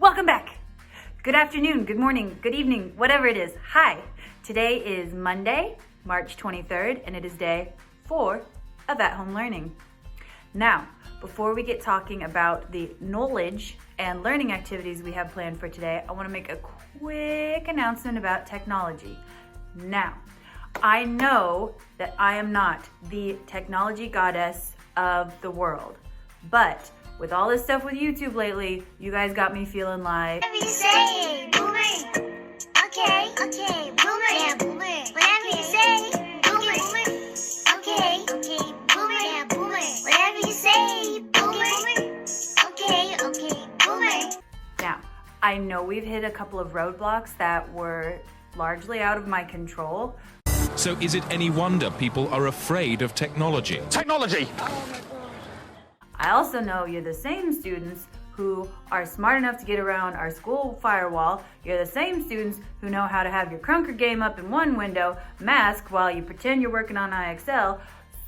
Welcome back. Good afternoon, good morning, good evening, whatever it is. Hi, today is Monday, March 23rd, and it is day 4 of At Home Learning. Now, before we get talking about the knowledge and learning activities we have planned for today, I want to make a quick announcement about technology. Now, I know that I am not the technology goddess of the world, but with all this stuff with YouTube lately, you guys got me feeling like... Whatever you say, boomer. Okay, boomer. Yeah, boomer. Whatever you say, boomer. Okay, boomer. Yeah, boomer. Whatever you say, boomer. Okay, boomer. Now, I know we've hit a couple of roadblocks that were largely out of my control. So is it any wonder people are afraid of technology? Technology! I also know you're the same students who are smart enough to get around our school firewall. You're the same students who know how to have your crunker game up in one window, mask while you pretend you're working on IXL.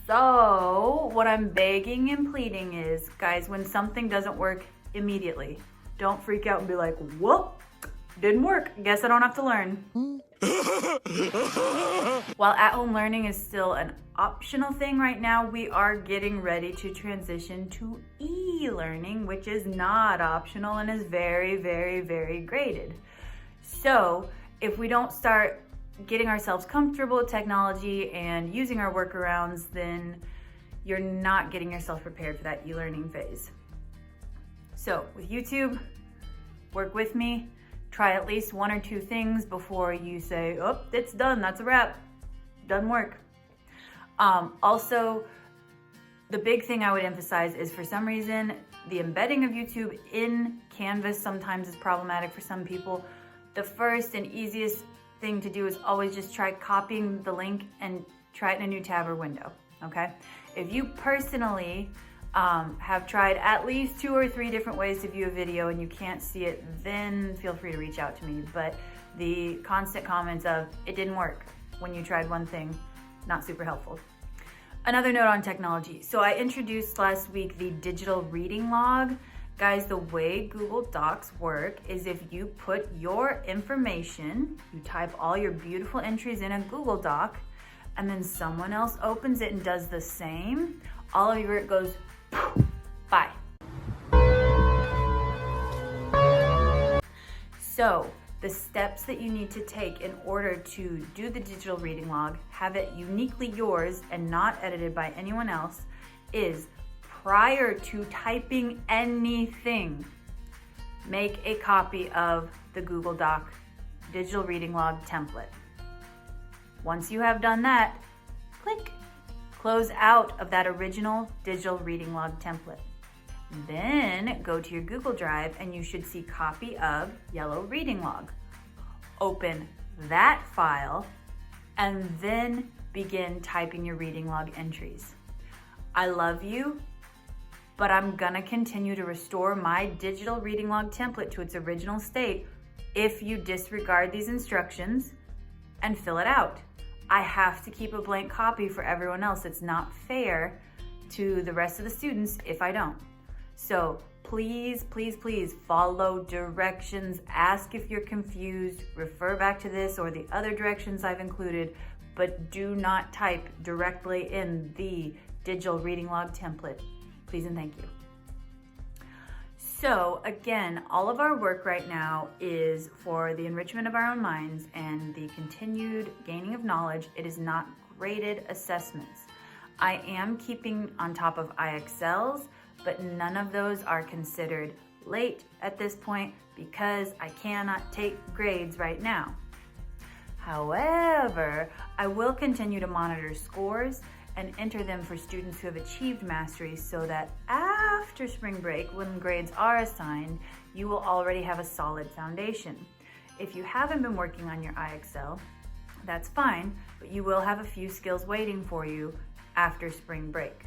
So what I'm begging and pleading is, guys, when something doesn't work immediately, don't freak out and be like, whoop, didn't work. Guess I don't have to learn. While at-home learning is still an optional thing right now, we are getting ready to transition to e-learning, which is not optional and is very, very, very graded. So if we don't start getting ourselves comfortable with technology and using our workarounds, then you're not getting yourself prepared for that e-learning phase. So with YouTube, work with me. Try at least one or two things before you say, oh, it's done, that's a wrap, doesn't work. Also, the big thing I would emphasize is, for some reason, the embedding of YouTube in Canvas sometimes is problematic for some people. The first and easiest thing to do is always just try copying the link and try it in a new tab or window, okay? If you personally have tried at least 2 or 3 different ways to view a video and you can't see it, then feel free to reach out to me. But the constant comments of, it didn't work when you tried one thing, not super helpful. Another note on technology. So I introduced last week the digital reading log. Guys, the way Google Docs work is if you put your information, you type all your beautiful entries in a Google Doc, and then someone else opens it and does the same, all of your, it goes bye. So the steps that you need to take in order to do the digital reading log, have it uniquely yours and not edited by anyone else, is prior to typing anything, make a copy of the Google Doc digital reading log template. Once you have done that, click close out of that original digital reading log template. Then go to your Google Drive and you should see copy of yellow reading log. Open that file and then begin typing your reading log entries. I love you, but I'm gonna continue to restore my digital reading log template to its original state if you disregard these instructions and fill it out. I have to keep a blank copy for everyone else. It's not fair to the rest of the students if I don't. So please, please, please follow directions. Ask if you're confused. Refer back to this or the other directions I've included, but do not type directly in the digital reading log template. Please and thank you. So again, all of our work right now is for the enrichment of our own minds and the continued gaining of knowledge. It is not graded assessments. I am keeping on top of IXLs, but none of those are considered late at this point because I cannot take grades right now. However, I will continue to monitor scores and enter them for students who have achieved mastery so that after spring break, when grades are assigned, you will already have a solid foundation. If you haven't been working on your IXL, that's fine, but you will have a few skills waiting for you after spring break.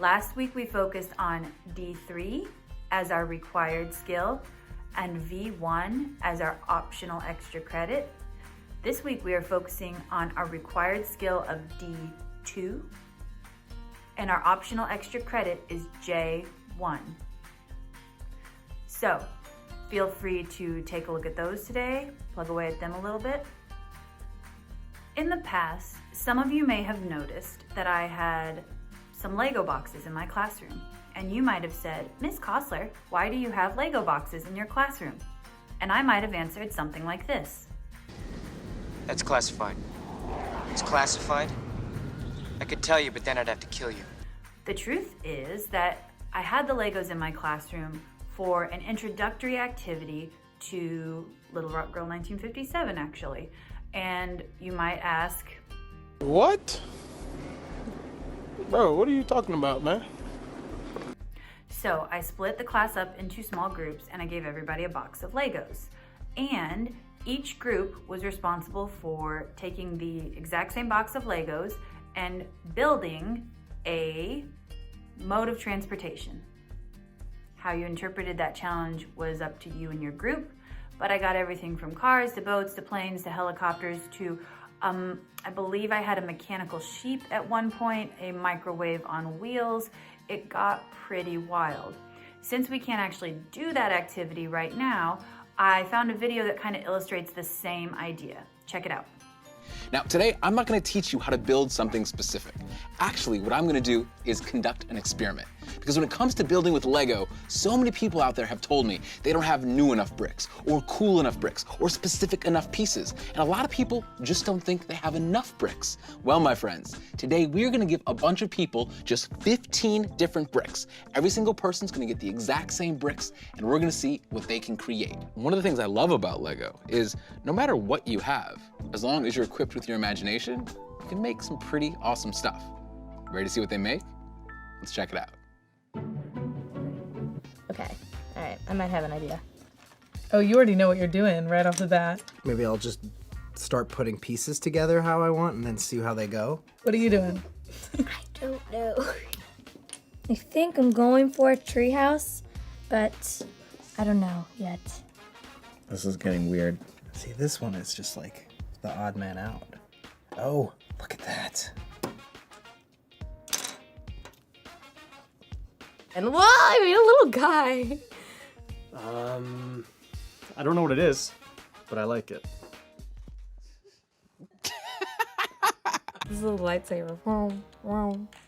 Last week we focused on D3 as our required skill and V1 as our optional extra credit. This week we are focusing on our required skill of D2 and our optional extra credit is J1. So feel free to take a look at those today, plug away at them a little bit. In the past, some of you may have noticed that I had some Lego boxes in my classroom. And you might have said, Miss Cosler, why do you have Lego boxes in your classroom? And I might have answered something like this. That's classified. It's classified? I could tell you, but then I'd have to kill you. The truth is that I had the Legos in my classroom for an introductory activity to Little Rock Girl 1957, actually. And you might ask, what? Bro, what are you talking about, man? So I split the class up into small groups and I gave everybody a box of Legos. And each group was responsible for taking the exact same box of Legos and building a mode of transportation. How you interpreted that challenge was up to you and your group, but I got everything from cars to boats to planes to helicopters to, I believe I had a mechanical sheep at one point, a microwave on wheels. It got pretty wild. Since we can't actually do that activity right now, I found a video that kind of illustrates the same idea. Check it out. Now, today, I'm not gonna teach you how to build something specific. Actually, what I'm gonna do is conduct an experiment. Because when it comes to building with Lego, so many people out there have told me they don't have new enough bricks, or cool enough bricks, or specific enough pieces. And a lot of people just don't think they have enough bricks. Well, my friends, today we're gonna give a bunch of people just 15 different bricks. Every single person's gonna get the exact same bricks, and we're gonna see what they can create. One of the things I love about Lego is no matter what you have, as long as you're equipped with your imagination, you can make some pretty awesome stuff. Ready to see what they make? Let's check it out. Okay, all right, I might have an idea. Oh, you already know what you're doing right off the bat. Maybe I'll just start putting pieces together how I want and then see how they go. What are you doing? I don't know. I think I'm going for a treehouse, but I don't know yet. This is getting weird. See, this one is just like the odd man out. Oh, look at that. And well, I mean, a little guy. I don't know what it is, but I like it. This is a lightsaber.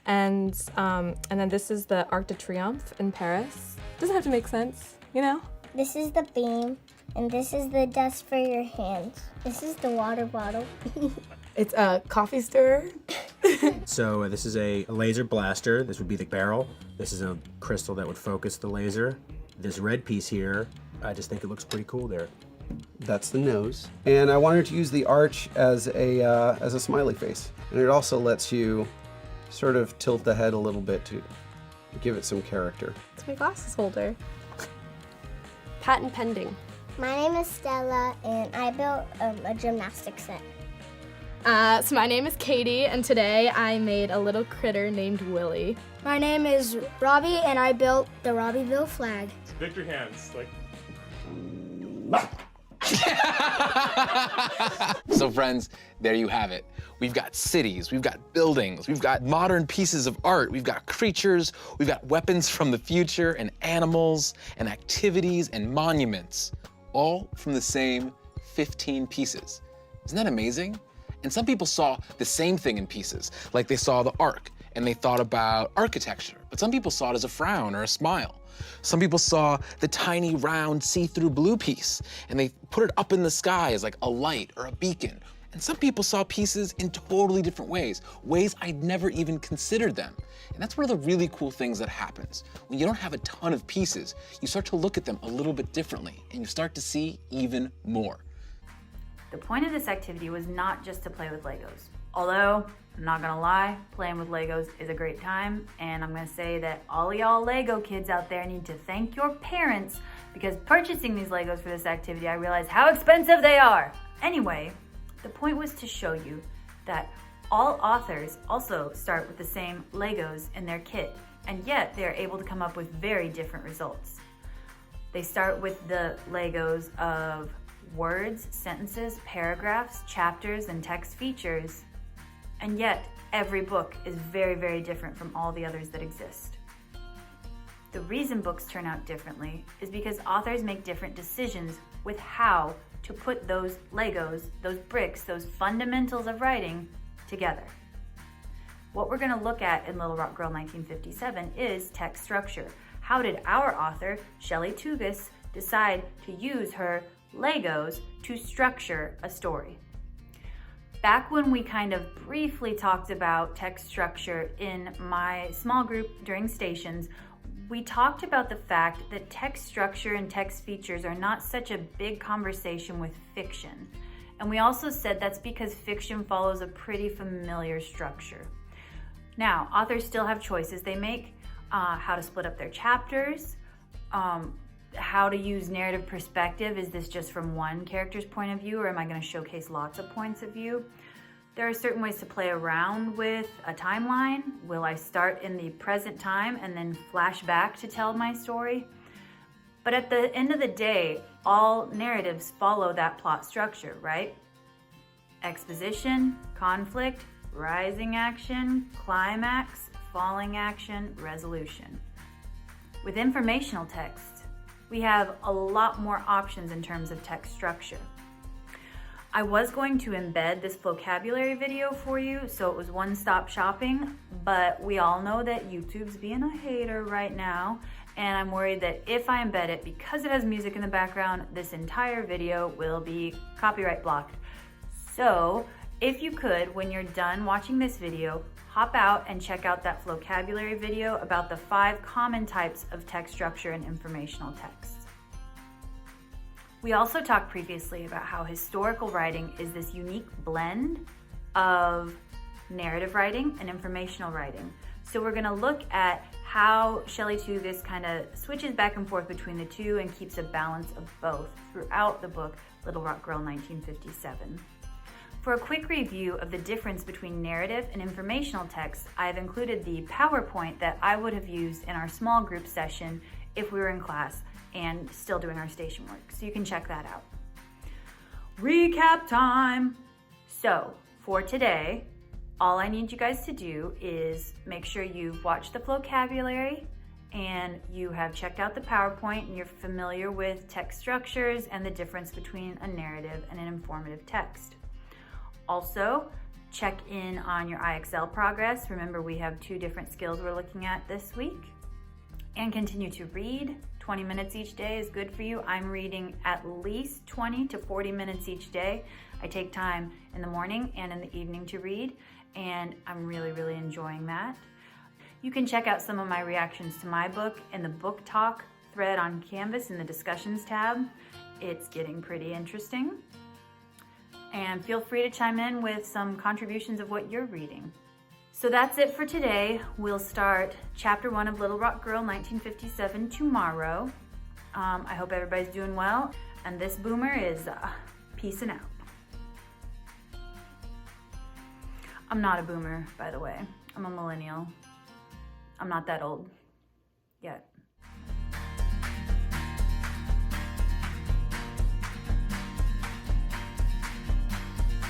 And then this is the Arc de Triomphe in Paris. Doesn't have to make sense, you know? This is the beam, and this is the dust for your hands. This is the water bottle. It's a coffee stirrer. So this is a laser blaster. This would be the barrel. This is a crystal that would focus the laser. This red piece here, I just think it looks pretty cool there. That's the nose. And I wanted to use the arch as a smiley face. And it also lets you sort of tilt the head a little bit to give it some character. It's my glasses holder. Patent pending. My name is Stella, and I built a gymnastics set. So my name is Katie, and today I made a little critter named Willie. My name is Robbie, and I built the Robbieville flag. Lift your hands, like. So friends, there you have it. We've got cities, we've got buildings, we've got modern pieces of art, we've got creatures, we've got weapons from the future, and animals, and activities, and monuments, all from the same 15 pieces. Isn't that amazing? And some people saw the same thing in pieces, like they saw the arc, and they thought about architecture, but some people saw it as a frown or a smile. Some people saw the tiny, round, see-through blue piece, and they put it up in the sky as like a light or a beacon. And some people saw pieces in totally different ways I'd never even considered them. And that's one of the really cool things that happens. When you don't have a ton of pieces, you start to look at them a little bit differently, and you start to see even more. The point of this activity was not just to play with Legos. Although, I'm not gonna lie, playing with Legos is a great time, and I'm gonna say that all y'all Lego kids out there need to thank your parents, because purchasing these Legos for this activity, I realized how expensive they are. Anyway, the point was to show you that all authors also start with the same Legos in their kit, and yet they're able to come up with very different results. They start with the Legos of words, sentences, paragraphs, chapters, and text features. And yet, every book is very, very different from all the others that exist. The reason books turn out differently is because authors make different decisions with how to put those Legos, those bricks, those fundamentals of writing together. What we're going to look at in Little Rock Girl 1957 is text structure. How did our author, Shelley Tugas, decide to use her Legos to structure a story? Back when we kind of briefly talked about text structure in my small group during stations, we talked about the fact that text structure and text features are not such a big conversation with fiction. And we also said that's because fiction follows a pretty familiar structure. Now, authors still have choices they make, how to split up their chapters, how to use narrative perspective. Is this just from one character's point of view, or am I going to showcase lots of points of view? There are certain ways to play around with a timeline. Will I start in the present time and then flash back to tell my story? But at the end of the day, all narratives follow that plot structure, right? Exposition, conflict, rising action, climax, falling action, resolution. With informational text, we have a lot more options in terms of text structure. I was going to embed this vocabulary video for you, so it was one-stop shopping, but we all know that YouTube's being a hater right now, and I'm worried that if I embed it, because it has music in the background, this entire video will be copyright blocked. So, if you could, when you're done watching this video, hop out and check out that vocabulary video about the 5 common types of text structure in informational text. We also talked previously about how historical writing is this unique blend of narrative writing and informational writing. So we're going to look at how Shelley Tugas kind of switches back and forth between the two and keeps a balance of both throughout the book Little Rock Girl 1957. For a quick review of the difference between narrative and informational text, I've included the PowerPoint that I would have used in our small group session if we were in class and still doing our station work, so you can check that out. Recap time! So, for today, all I need you guys to do is make sure you've watched the vocabulary and you have checked out the PowerPoint and you're familiar with text structures and the difference between a narrative and an informative text. Also, check in on your IXL progress. Remember, we have 2 different skills we're looking at this week. And continue to read. 20 minutes each day is good for you. I'm reading at least 20 to 40 minutes each day. I take time in the morning and in the evening to read, and I'm really, really enjoying that. You can check out some of my reactions to my book in the book talk thread on Canvas in the discussions tab. It's getting pretty interesting. And feel free to chime in with some contributions of what you're reading. So that's it for today. We'll start chapter 1 of Little Rock Girl 1957 tomorrow. I hope everybody's doing well. And this boomer is peacing out. I'm not a boomer, by the way. I'm a millennial. I'm not that old yet.